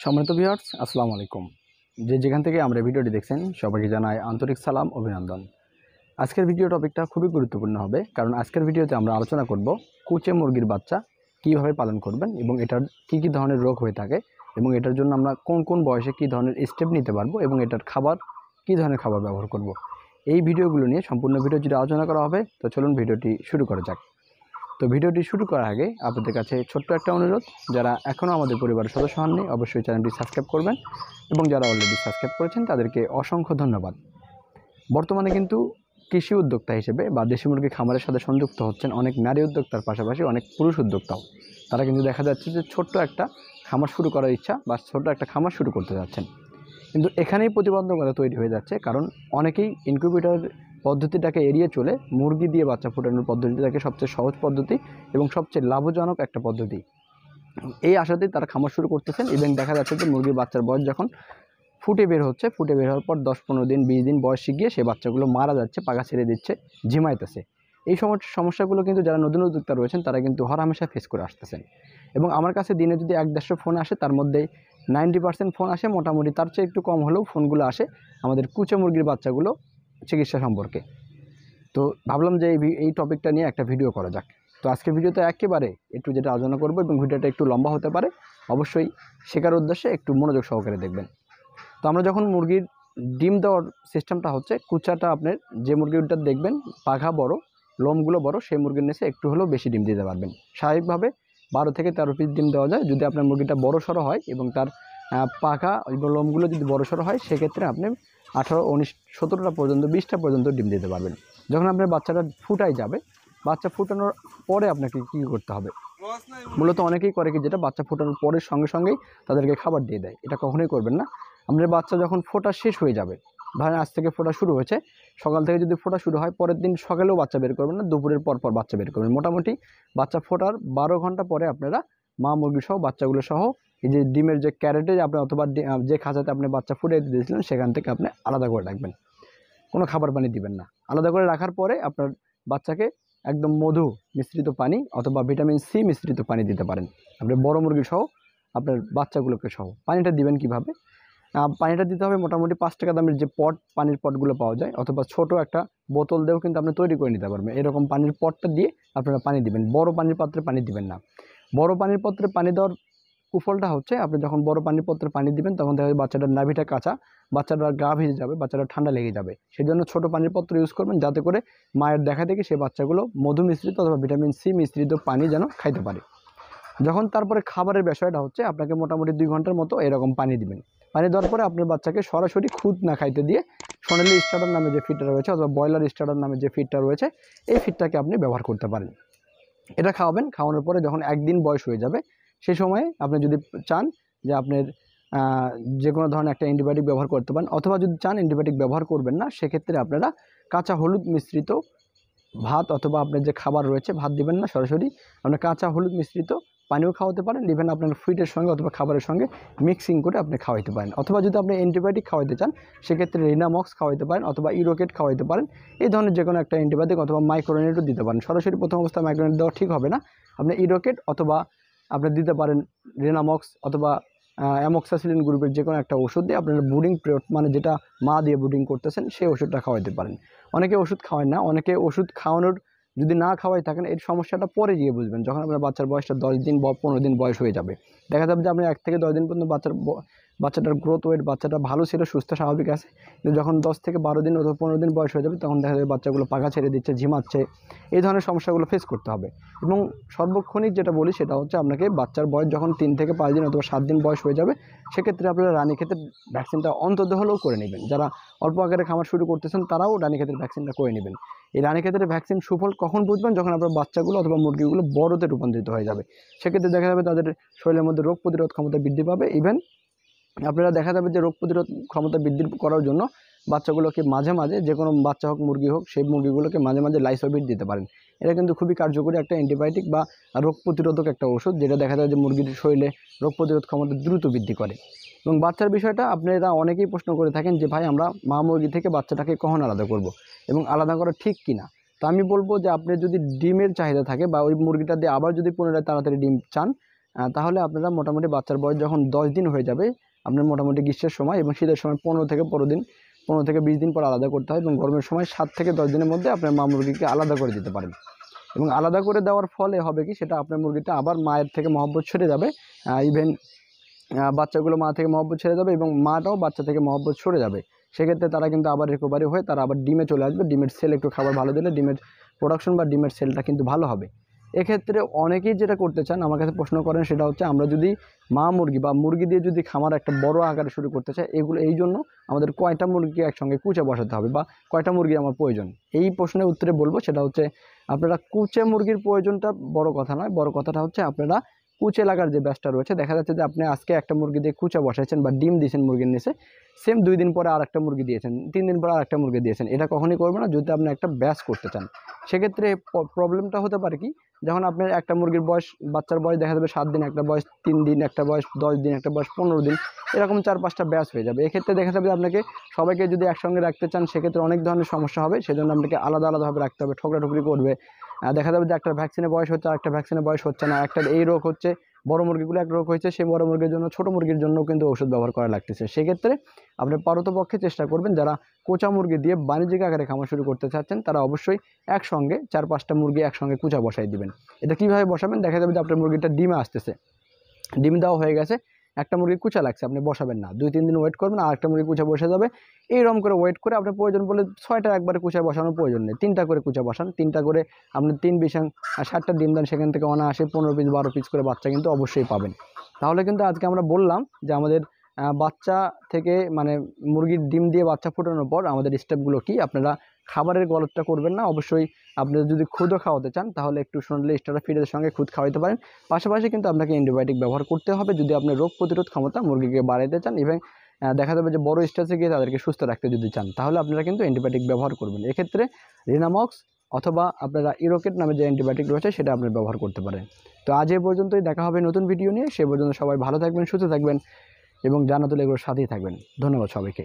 সম্মানিত ভিউয়ার্স, আসসালামু আলাইকুম। যেখান থেকে আমরা ভিডিওটি দেখছেন সবাইকে জানাই আন্তরিক সালাম, অভিনন্দন। আজকের ভিডিও টপিকটা খুবই গুরুত্বপূর্ণ হবে, কারণ আজকের ভিডিওতে আমরা আলোচনা করব কুচে মুরগির বাচ্চা কীভাবে পালন করবেন এবং এটার কী ধরনের রোগ হয়ে থাকে এবং এটার জন্য আমরা কোন কোন বয়সে কী ধরনের স্টেপ নিতে পারবো এবং এটার খাবার কী ধরনের খাবার ব্যবহার করব। এই ভিডিওগুলো নিয়ে সম্পূর্ণ ভিডিও যদি আলোচনা করা হবে, তো চলুন ভিডিওটি শুরু করা যাক। তো ভিডিওটি শুরু করার আগে আপনাদের কাছে ছোট্ট একটা অনুরোধ, যারা এখনও আমাদের পরিবারের সদস্য হননি অবশ্যই চ্যানেলটি সাবস্ক্রাইব করবেন এবং যারা অলরেডি সাবস্ক্রাইব করেছেন তাদেরকে অসংখ্য ধন্যবাদ। বর্তমানে কিন্তু কৃষি উদ্যোক্তা হিসেবে বা দেশি মুরগি খামারের সাথে সংযুক্ত হচ্ছেন অনেক নারী উদ্যোক্তার পাশাপাশি অনেক পুরুষ উদ্যোক্তাও। তারা কিন্তু দেখা যাচ্ছে যে ছোট্ট একটা খামার শুরু করার ইচ্ছা বা ছোট্ট একটা খামার শুরু করতে যাচ্ছেন, কিন্তু এখানেই প্রতিবন্ধকতা তৈরি হয়ে যাচ্ছে। কারণ অনেকেই ইনকিউবেটর পদ্ধতিটাকে এড়িয়ে চলে মুরগি দিয়ে বাচ্চা ফোটানোর পদ্ধতিটাকে সবচেয়ে সহজ পদ্ধতি এবং সবচেয়ে লাভজনক একটা পদ্ধতি, এই আশাতেই তারা খামার শুরু করতেছেন। এবং দেখা যাচ্ছে যে মুরগির বাচ্চার বয়স যখন ফুটে বের হচ্ছে, ফুটে বের হওয়ার পর 10-15 দিন 20 দিন বয়সে গিয়ে সে বাচ্চাগুলো মারা যাচ্ছে, পাখা ছেড়ে দিচ্ছে, ঝিমাইতেছে। এই সমস্যাগুলো কিন্তু যারা নতুন উদ্যোক্তা রয়েছেন তারা কিন্তু হরহামেশা ফেস করে আসতেছেন। এবং আমার কাছে দিনে যদি 1-150 ফোন আসে, তার মধ্যে 90% ফোন আসে মোটামুটি, তার চেয়ে একটু কম হলেও ফোনগুলো আসে আমাদের কুচে মুরগির বাচ্চাগুলো চিকিৎসা সম্পর্কে। তো ভাবলাম যে এই টপিকটা নিয়ে একটা ভিডিও করা যাক। তো আজকে ভিডিওতে একেবারে একটু যেটা আলোচনা করবো এবং ভিডিওটা একটু লম্বা হতে পারে, অবশ্যই শেখার উদ্দেশ্যে একটু মনোযোগ সহকারে দেখবেন। তো আমরা যখন মুরগির ডিম দেওয়ার সিস্টেমটা হচ্ছে, কুচাটা আপনার যে মুরগিটা দেখবেন পাখা বড়, লোমগুলো বড়, সেই মুরগির নিচে একটু হলেও বেশি ডিম দিতে পারবেন। স্বাভাবিকভাবে 12 থেকে 13 পিস ডিম দেওয়া যায়। যদি আপনার মুরগিটা বড় সড়ো হয় এবং তার পাখা এবং লোমগুলো যদি বড় সড়ো হয়, সেক্ষেত্রে আপনি 18, 19, 17টা পর্যন্ত 20টা পর্যন্ত ডিম দিতে পারবেন। যখন আপনার বাচ্চাটা ফুটাই যাবে, বাচ্চা ফুটানোর পরে আপনাকে কী করতে হবে, মূলত অনেকেই করে কি, যেটা বাচ্চা ফোটানোর পরের সঙ্গে সঙ্গেই তাদেরকে খাবার দিয়ে দেয়। এটা কখনোই করবেন না। আপনার বাচ্চা যখন ফোটা শেষ হয়ে যাবে, ধরেন আজ থেকে ফোটা শুরু হয়েছে, সকাল থেকে যদি ফোটা শুরু হয়, পরের দিন সকালেও বাচ্চা বের করবেন না, দুপুরের পর বাচ্চা বের করবেন। মোটামুটি বাচ্চা ফোটার 12 ঘন্টা পরে আপনারা মা মুরগি সহ বাচ্চাগুলো সহ এই যে ডিমের যে ক্যারেটে আপনি অথবা যে খাঁচাতে আপনি বাচ্চা ফুটিয়ে দিয়েছিলেন সেখান থেকে আপনি আলাদা করে রাখবেন। কোনো খাবার পানি দিবেন না। আলাদা করে রাখার পরে আপনার বাচ্চাকে একদম মধু মিশ্রিত পানি অথবা ভিটামিন সি মিশ্রিত পানি দিতে পারেন, আপনি বড় মুরগি সহ আপনার বাচ্চাগুলোকে সহ। পানিটা দিবেন কিভাবে? পানিটা দিতে হবে মোটামুটি 5 টাকা দামের যে পানির পটগুলো পাওয়া যায়, অথবা ছোট একটা বোতল দিয়েও কিন্তু আপনি তৈরি করে নিতে পারবেন। এরকম পানির পটটা দিয়ে আপনারা পানি দিবেন। বড় পানির পাত্রে পানি দিবেন না। বড় পানির পাত্রে পানি দেওয়ার কুফলটা হচ্ছে, আপনি যখন বড় পানির পাত্রে পানি দিবেন তখন দেখা যাবে বাচ্চাটার নাভিটা কাঁচা, বাচ্চাটার গা ভিজে যাবে, বাচ্চাটা ঠান্ডা লেগে যাবে। সেই জন্য ছোটো পানির পাত্র ইউজ করবেন, যাতে করে মায়ের দেখা থেকে সে বাচ্চাগুলো মধু মিশ্রিত অথবা ভিটামিন সি মিশ্রিত পানি যেন খাইতে পারে। যখন তারপরে খাবারের বিষয়টা হচ্ছে, আপনাকে মোটামুটি 2 ঘন্টার মতো এরকম পানি দিবেন। পানি দেওয়ার পরে আপনার বাচ্চাকে সরাসরি খুদ না খাইতে দিয়ে সোনালি স্টার্টার নামে যে ফিডটা রয়েছে অথবা ব্রয়লার স্টার্টার নামে যে ফিডটা রয়েছে, এই ফিডটাকে আপনি ব্যবহার করতে পারেন। এটা খাওয়াবেন। খাওয়ানোর পরে যখন 1 দিন বয়স হয়ে যাবে, সেই সময়ে আপনি যদি চান যে আপনার যে কোনো ধরনের একটা অ্যান্টিবায়োটিক ব্যবহার করতে পারেন, অথবা যদি চান অ্যান্টিবায়োটিক ব্যবহার করবেন না, সেক্ষেত্রে আপনারা কাঁচা হলুদ মিশ্রিত ভাত অথবা আপনার যে খাবার রয়েছে, ভাত দিবেন না, সরাসরি আপনার কাঁচা হলুদ মিশ্রিত পানিও খাওয়াতে পারেন। ইভেন আপনার ফিডের সঙ্গে অথবা খাবারের সঙ্গে মিক্সিং করে আপনি খাওয়াইতে পারেন। অথবা যদি আপনি অ্যান্টিবায়োটিক খাওয়াইতে চান, সেক্ষেত্রে রিনামক্স খাওয়াইতে পারেন অথবা ইউরোকেট খাওয়াইতে পারেন। এই ধরনের যে কোনো একটা অ্যান্টিবায়োটিক অথবা মাইক্রোনেটও দিতে পারেন। সরাসরি প্রথম অবস্থায় মাইক্রোনেট দেওয়া ঠিক হবে না। আপনি ইউরোকেট অথবা আপনি দিতে পারেন রিনামক্স অথবা অ্যামোক্সাসিলিন গ্রুপের যে কোনো একটা ওষুধ দিয়ে আপনারা ব্রুডিং পিরিয়ড, মানে যেটা মা দিয়ে ব্রুডিং করতেছেন, সেই ওষুধটা খাওয়াইতে পারেন। অনেকে ওষুধ খাওয়ায় না। অনেকে ওষুধ খাওয়ানোর যদি না খাওয়াই থাকেন, এর সমস্যাটা পরে গিয়ে বুঝবেন, যখন আপনার বাচ্চার বয়সটা 10 দিন বা 15 দিন বয়স হয়ে যাবে। দেখা যাবে যে আপনি 1 থেকে 10 দিন পর্যন্ত বাচ্চাটার গ্রোথ ওয়েট, বাচ্চাটা ভালো ছিল, সুস্থ স্বাভাবিক আছে। কিন্তু যখন 10 থেকে 12 দিন অথবা 15 দিন বয়স হয়ে যাবে, তখন দেখা যাবে বাচ্চাগুলো পাখা ছেড়ে দিচ্ছে, ঝিমাচ্ছে। এই ধরনের সমস্যাগুলো ফেস করতে হবে। এবং সর্বক্ষণিক যেটা বলি সেটা হচ্ছে, আপনাকে বাচ্চার বয়স যখন 3 থেকে 5 দিন অথবা 7 দিন বয়স হয়ে যাবে, সেক্ষেত্রে আপনারা রানীক্ষেতের ভ্যাকসিনটা অন্তত হলেও করে নেবেন। যারা অল্প আকারে খামার শুরু করতেছেন তারাও রানীক্ষেতের ভ্যাকসিনটা করে নেবেন। এই রানীক্ষেতের ভ্যাকসিন সুফল কখন বুঝবেন? যখন আপনার বাচ্চাগুলো অথবা মুরগিগুলো বড়তে রূপান্তরিত হয়ে যাবে। সেক্ষেত্রে দেখা যাবে তাদের শরীরের মধ্যে রোগ প্রতিরোধ ক্ষমতা বৃদ্ধি পাবে। ইভেন আপনারা দেখা যাবে যে রোগ প্রতিরোধ ক্ষমতা বৃদ্ধি করার জন্য বাচ্চাগুলোকে মাঝে মাঝে, যে কোনো বাচ্চা হোক মুরগি হোক, সেই মুরগিগুলোকে মাঝে মাঝে লাইসোভিট দিতে পারেন। এটা কিন্তু খুবই কার্যকরী একটা অ্যান্টিবায়োটিক বা রোগ প্রতিরোধক একটা ওষুধ, যেটা দেখা যায় যে মুরগির শরীরে রোগ প্রতিরোধ ক্ষমতা দ্রুত বৃদ্ধি করে। এবং বাচ্চার বিষয়টা আপনারা অনেকেই প্রশ্ন করে থাকেন যে, ভাই আমরা মা মুরগি থেকে বাচ্চাটাকে কখন আলাদা করব এবং আলাদা করা ঠিক কিনা। তো আমি বলবো যে, আপনি যদি ডিমের চাহিদা থাকে বা ওই মুরগিটা দিয়ে আবার যদি পুনরায় তাড়াতাড়ি ডিম চান, তাহলে আপনারা মোটামুটি বাচ্চার বয়স যখন 10 দিন হয়ে যাবে, আপনার মোটামুটি গ্রীষ্মের সময় এবং শীতের সময় 15 থেকে 20 দিন পর আলাদা করতে হয়, এবং গরমের সময় 7 থেকে 10 দিনের মধ্যে আপনার মা মুরগিকে আলাদা করে দিতে পারেন। এবং আলাদা করে দেওয়ার ফলে হবে কি, সেটা আপনার মুরগিটা আবার মায়ের থেকে মহব্বত ছেড়ে যাবে, ইভেন বাচ্চাগুলো মা থেকে মহব্বত ছেড়ে যাবে এবং মাটাও বাচ্চা থেকে মহব্বত সরে যাবে। সেক্ষেত্রে তারা কিন্তু আবার রিকভারি হয়ে তারা আবার ডিমে চলে আসবে। ডিমের সেল একটু খাবার ভালো দিলে ডিমের প্রোডাকশন বা ডিমের সেলটা কিন্তু ভালো হবে। এক্ষেত্রে অনেকেই যেটা করতে চান, আমার কাছে প্রশ্ন করেন, সেটা হচ্ছে আমরা যদি মা মুরগি বা মুরগি দিয়ে যদি খামার একটা বড় আকারে শুরু করতে চাই, এই জন্য আমাদের কয়টা মুরগি একসঙ্গে কুচে বসাতে হবে বা কয়টা মুরগি আমার প্রয়োজন? এই প্রশ্নের উত্তরে বলবো সেটা হচ্ছে, আপনারা কুচে মুরগির প্রয়োজনটা বড় কথা নয়, বড় কথাটা হচ্ছে আপনারা কুচে লাগার যে ব্যাচটা রয়েছে, দেখা যাচ্ছে যে আপনি আজকে একটা মুরগি দিয়ে কুচা বসাইছেন বা ডিম দিয়েছেন মুরগির নিচে, সেম 2 দিন পরে আরেকটা মুরগি দিয়েছেন, 3 দিন পরে আরেকটা মুরগি দিয়েছেন। এটা কখনই করবে না যদি আপনি একটা ব্যাচ করতে চান। সেক্ষেত্রে প্রবলেমটা হতে পারে কি, যখন আপনার একটা মুরগির বয়স, বাচ্চার বয়স দেখা যাবে 7 দিন, একটা বয়স 3 দিন, একটা বয়স 10 দিন, একটা বয়স 15 দিন, এরকম 4-5টা ব্যাচ হয়ে যাবে। এক্ষেত্রে দেখা যাবে আপনাকে সবাইকে যদি একসঙ্গে রাখতে চান, সেক্ষেত্রে অনেক ধরনের সমস্যা হবে। সেজন্য আপনাকে আলাদা আলাদাভাবে রাখতে হবে, ঠোকরাঠুকরি করবে। দেখা যাবে যে একটা ভ্যাকসিনের বয়স হচ্ছে, আর একটা ভ্যাকসিনের বয়স হচ্ছে না, একটা এই রোগ হচ্ছে, বড় মুরগিগুলো এক রোগ হয়েছে, সেই বড় মুরগির জন্য ছোটো মুরগির জন্য কিন্তু ওষুধ ব্যবহার করা লাগতেছে। সেক্ষেত্রে আপনি পারতপক্ষে চেষ্টা করবেন, যারা কোচা মুরগি দিয়ে বাণিজ্যিক আকারে খামার শুরু করতে চাচ্ছেন, তারা অবশ্যই একসঙ্গে 4-5টা মুরগি একসঙ্গে কুচা বসাই দিবেন। এটা কীভাবে বসাবেন? দেখা যাবে যে আপনার মুরগিটা ডিমে আসতেছে, ডিম দেওয়া হয়ে গেছে, একটা মুরগি কুচা লাগছে, আপনি বসাবেন না, 2-3 দিন ওয়েট করবেন, আর একটা মুরগি কুচা বসে যাবে। এইরকম করে ওয়েট করে আপনার প্রয়োজন বলে 6টা একবারে কুচা বসানোর প্রয়োজন নেই, 3টা করে কুচা বসান। 3টা করে আপনি 3 বিশ 60টা ডিম দেন, সেখান থেকে অনায়াসে 15 পিস 12 পিস করে বাচ্চা কিন্তু অবশ্যই পাবেন। তাহলে কিন্তু আজকে আমরা বললাম যে আমাদের বাচ্চা থেকে মানে মুরগির ডিম দিয়ে বাচ্চা ফোটানোর পর আমাদের স্টেপগুলো কি। আপনারা খাবারের গলতটা করবেন না, অবশ্যই আপনি যদি খুদও খাওয়াতে চান তাহলে একটু শুনলে স্টার্টার ফিডের সঙ্গে খুদ খাওয়াতে পারেন। পাশাপাশি কিন্তু আপনাকে অ্যান্টিবায়োটিক ব্যবহার করতে হবে যদি আপনি রোগ প্রতিরোধ ক্ষমতা মুরগিকে বাড়াতে চান, এবং দেখা যাবে যে বড় স্টেজে গিয়ে তাদেরকে সুস্থ রাখতে যদি চান, তাহলে আপনারা কিন্তু অ্যান্টিবায়োটিক ব্যবহার করবেন। এক্ষেত্রে রিনামক্স অথবা আপনারা ইরোকেট নামে যে অ্যান্টিবায়োটিক রয়েছে সেটা আপনি ব্যবহার করতে পারেন। তো আজ এ পর্যন্তই, দেখা হবে নতুন ভিডিও নিয়ে। সে পর্যন্ত সবাই ভালো থাকবেন, সুস্থ থাকবেন এবং জান্নাতুল এগ্রোর সাথেই থাকবেন। ধন্যবাদ সবাইকে।